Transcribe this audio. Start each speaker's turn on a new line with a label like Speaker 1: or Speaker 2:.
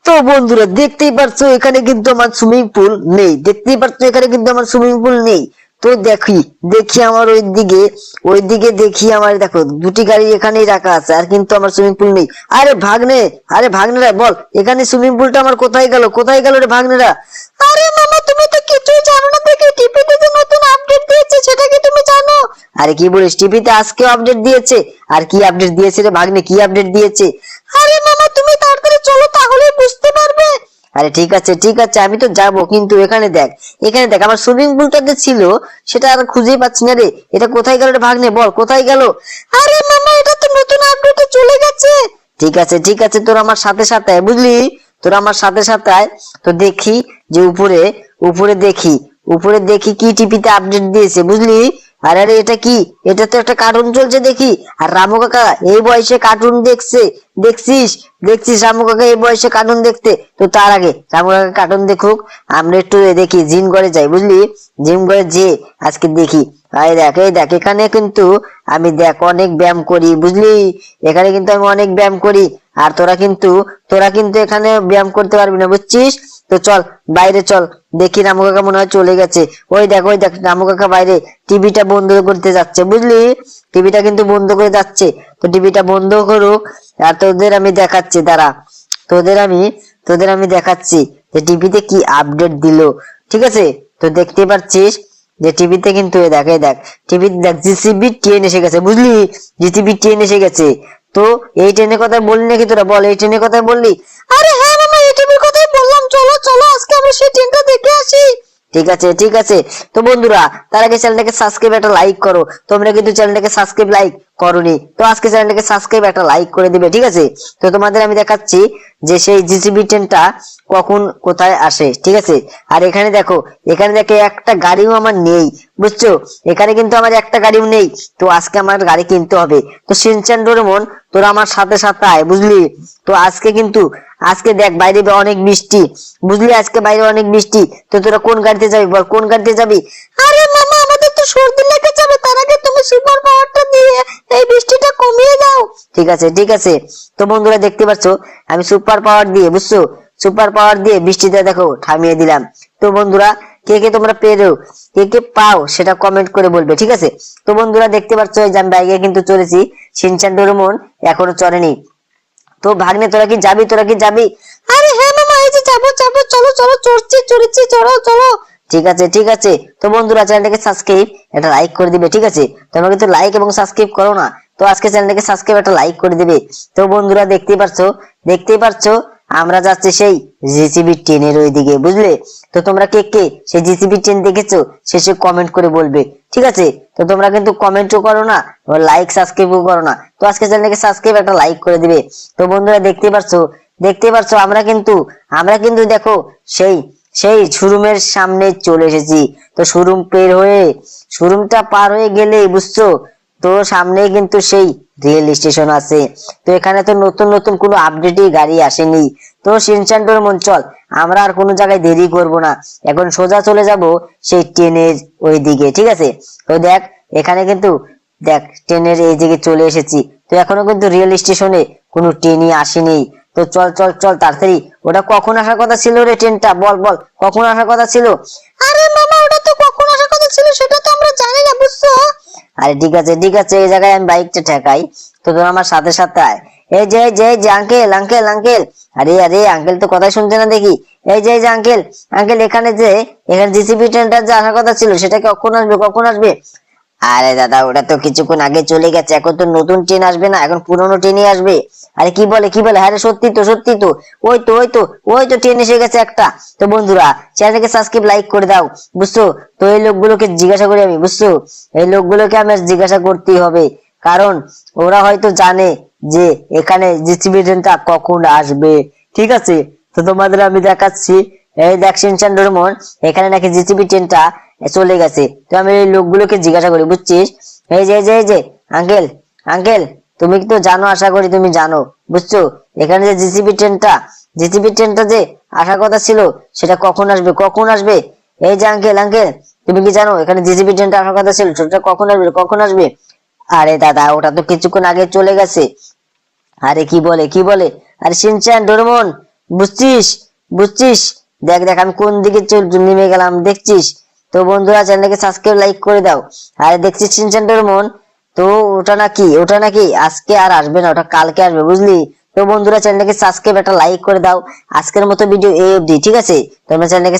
Speaker 1: তো বন্ধুরা দেখতেই পারছো এখানে কিন্তু আমার সুইমিং পুল নেই। দেখতেই পারছো এখানে কিন্তু আমার সুইমিং পুল নেই। তো দেখি দেখি আমার ওইদিকে দেখি আমার দেখো দুটি গাড়ি এখানেই রাখা আছে, আর কিন্তু আমার সুইমিং পুল নেই। আরে ভাগ্নেরা বল, এখানে সুইমিং পুলটা আমার কোথায় গেল রে ভাগ্নেরা? আরে মামা তুমি তো কিছুই জানো না, দেখি টিভিতে যে নতুন আপডেট দিয়েছে সেটা কি তুমি জানো? আরে কি বলিস, টিভিতে আজকে আপডেট দিয়েছে? আর কি আপডেট দিয়েছে রে ভাগ্নে, কি আপডেট দিয়েছে? আরে মামা তুমি তাড়াতাড়ি চলো, তাহলে বুঝতে পারবে। আরে ঠিক আছে আমি তো যাবো, কিন্তু এখানে দেখ আমার সুইমিং পুলটা যে ছিল সেটা আর খুঁজেই পাচ্ছি না রে। এটা কোথায় গেল রে ভাগ্নে, বল কোথায় গেল? আরে মামা এটা তো নতুন আপডেটে চলে গেছে। ঠিক আছে তোর আমার সাথে আয়, বুঝলি? তোর আমার সাথে আয়। তো দেখি যে উপরে দেখি কি টিভিতে আপডেট দিয়েছে, বুঝলি? আরে এটা কি? এটা তো একটা কার্টুন চলছে দেখি। আর রামু কাকা এই বয়সে কার্টুন দেখছিস দেখছিস রামু কাকা এই বয়সে কার্টুন দেখতে। তো তার আগে রামু কাকা কার্টুন দেখুক, আমরা একটু দেখি জিম করে যাই, বুঝলি? জিম করে যে আজকে দেখি। এই দেখ এখানে কিন্তু আমি দেখ অনেক ব্যায়াম করি, বুঝলি? এখানে কিন্তু আমি অনেক ব্যায়াম করি। আর তোরা কিন্তু এখানে ব্যায়াম করতে পারবি না, বুঝছিস? তো চল বাইরে চল, দেখি রামু কাকা মনে হয় চলে গেছে। ওই দেখ রামু কাকা বাইরে টিভিটা বন্ধ করতে যাচ্ছে, বুঝলি? টিভিটা কিন্তু বন্ধ করে যাচ্ছে। তো টিভিটা বন্ধ করুক, আর তোদের আমি দেখাচ্ছি, দাঁড়া। তোদের আমি দেখাচ্ছি যে টিভিতে কি আপডেট দিল। ঠিক আছে, তো দেখতে পাচ্ছিস যে টিভিতে কিন্তু এই দেখ টিভিতে দেখ জিসিবি ট্রেন এসে গেছে, বুঝলি? জিসিবি ট্রেন এসে গেছে। তো এই ট্রেনের কথা বললি নাকি তোরা? বল এই ট্রেনের কথা বললি? আরে হ্যাঁ মামা, এই টিভির কথাই বললাম। চলো চলো আজকে আমরা সেই ট্রেনটা দেখে আসি। ঠিক আছে তো বন্ধুরা, তার আগে চ্যানেলটাকে সাবস্ক্রাইব, একটা লাইক করো। তোমরা কিন্তু চ্যানেলটাকে সাবস্ক্রাইব লাইক করোনি, তো আজকে চ্যানেলটাকে সাবস্ক্রাইব একটা লাইক করে দিবে, ঠিক আছে? তো তোমাদের আমি দেখাচ্ছি যে সেই জিসিবি ট্রেনটা কখন কোথায় আসে, ঠিক আছে? আর এখানে দেখে একটা গাড়িও আমার নেই, বুঝছো? এখানে কিন্তু আমার একটা গাড়িও নেই। তো আজকে আমার গাড়ি কিনতে হবে। তো শিনচান ডোরেমন তোরা আমার সাথে আয়, বুঝলি? তো আজকে দেখ বাইরে অনেক বৃষ্টি, বুঝলি? আজকে বাইরে অনেক বৃষ্টি। তো তোরা কোন গাড়িতে যাবি বল, কোন গাড়িতে যাবি? আরে মামা আমাদের তো সর্দি লেগে যাবে, তার আগে তুমি সুপার পাওয়ারটা দিয়ে এই বৃষ্টিটা কমিয়ে দাও। ঠিক আছে তো বন্ধুরা দেখতে পাচ্ছো আমি সুপার পাওয়ার দিয়ে, বুঝছো? সুপার পাওয়ার দিয়ে বৃষ্টিটা দেখো থামিয়ে দিলাম। তো বন্ধুরা কে কে তোমরা পেরো, কে পাও সেটা কমেন্ট করে বলবে, ঠিক আছে? তো বন্ধুরা দেখতে পাচ্ছ যে আমি বাইকে কিন্তু চলেছি, শিনচান ডোরেমন এখনো চড়েনি। তো ভাগ্নে তোরা কি যাবি? আরে হ্যাঁ মামা, এই যে যাবো, চলো চড়ছি, চলো। ঠিক আছে তো বন্ধুরা চ্যানেলটাকে সাবস্ক্রাইব একটা লাইক করে দিবে, ঠিক আছে? তোমরা কিন্তু লাইক এবং সাবস্ক্রাইব করো না, তো আজকে চ্যানেলটাকে সাবস্ক্রাইব একটা লাইক করে দিবে। তো বন্ধুরা দেখতেই পারছো আমরা যাচ্ছি সেই জিসিবি ট্রেনের ওইদিকে, বুঝলে? তো তোমরা কে সেই জিসিবি ট্রেন দেখেছো শেষে কমেন্ট করে বলবে, ঠিক আছে? তো তোমরা কিন্তু কমেন্টও করো না, লাইক সাবস্ক্রাইবও করো না। তো আজকে চ্যানেলটাকে সাবস্ক্রাইব একটা লাইক করে দিবে। তো বন্ধুরা দেখতে পারছো আমরা কিন্তু দেখো সেই সেই শোরুমের সামনে চলে এসেছি। তো শোরুমটা পার হয়ে গেলেই, বুঝছো, তো সামনেই কিন্তু সেই রেল স্টেশন আছে। তো এখানে তো নতুন কোনো আপডেটই গাড়ি আসেনি। তো শিনচান ডোরেমন চল, আমরা আর কোনো জায়গায় দেরি করব না, এখন সোজা চলে যাব সেই ট্রেনের ওই দিকে, ঠিক আছে? তো এখানে কিন্তু দেখ ট্রেনের এই দিকে চলে এসেছি। তো এখনো কিন্তু রেল স্টেশনে কোনো ট্রেনই আসেনি। তো চল তাড়াতাড়ি। ওটা কখন আসার কথা ছিল রে ট্রেনটা? বল কখন আসার কথা ছিল? আরে মামা ওটা তো কখন আসার কথা ছিল সেটা তো আমরা জানি না, বুঝছো? আরে ঠিক আছে এই জায়গায় আমি বাইকটা ঠেকাই। তো তোর আমার সাথে আয়। এই যে আঙ্কেল। আরে আঙ্কেল তো কথাই শুনছে না দেখি। এই যে আঙ্কেল এখানে জিসিবি ট্রেনটা যে আসার কথা ছিল সেটা কখন আসবে? আরে দাদা ওটা তো কিছুক্ষণ আগে চলে গেছে, এখন তো নতুন ট্রেন আসবে না, এখন পুরোনো ট্রেনই আসবে। আরে কি বলে আরে সত্যি তো ওই তো ট্রেন এসে গেছে একটা। তো বন্ধুরা চ্যানেলকে সাবস্ক্রাইব লাইক করে দাও, বুঝছো? তো এই লোকগুলোকে জিজ্ঞাসা করি আমি, বুঝছো? এই লোকগুলোকে আমার জিজ্ঞাসা করতেই হবে, কারণ ওরা হয়তো জানে যে এখানে জিসিবি ট্রেনটা কখন আসবে, ঠিক আছে? তো তোমাদের আমি দেখাচ্ছি, এই দেখ শিনচান ডোরেমন এখানে নাকি জিসিবি ট্রেনটা চলে গেছে। তো আমি এই লোকগুলোকে জিজ্ঞাসা করি, বুঝছিস? এই যে আঙ্কেল তুমি তো জানো, আশা করি তুমি জানো, বুঝছো? এখানে যে জিসিবি ট্রেনটা যে আসার কথা ছিল সেটা কখন আসবে? এই যে আঙ্কেল তুমি কি জানো এখানে জিসিবি ট্রেনটা আসার কথা ছিল সেটা কখন আসবে? আরে দাদা ওটা তো কিছুক্ষণ আগে চলে গেছে। আরে কি বলে আরে শিনচান ডোরেমন বুঝছিস বুঝছিস? দেখ দেখ আমি কোন দিকে নেমে গেলাম দেখছিস? তো বন্ধুরা চ্যানেলকে সাবস্ক্রাইব লাইক করে দাও। আর দেখছিস শিনচান ডোরেমন, তো ওটা নাকি আজকে আর আসবে না, ওটা কালকে আসবে বুঝলি? তো বন্ধুরা চ্যানেলকে সাবস্ক্রাইব একটা লাইক করে দাও। আজকের মতো ভিডিও এই অবধি, ঠিক আছে? তোমরা চ্যানেলকে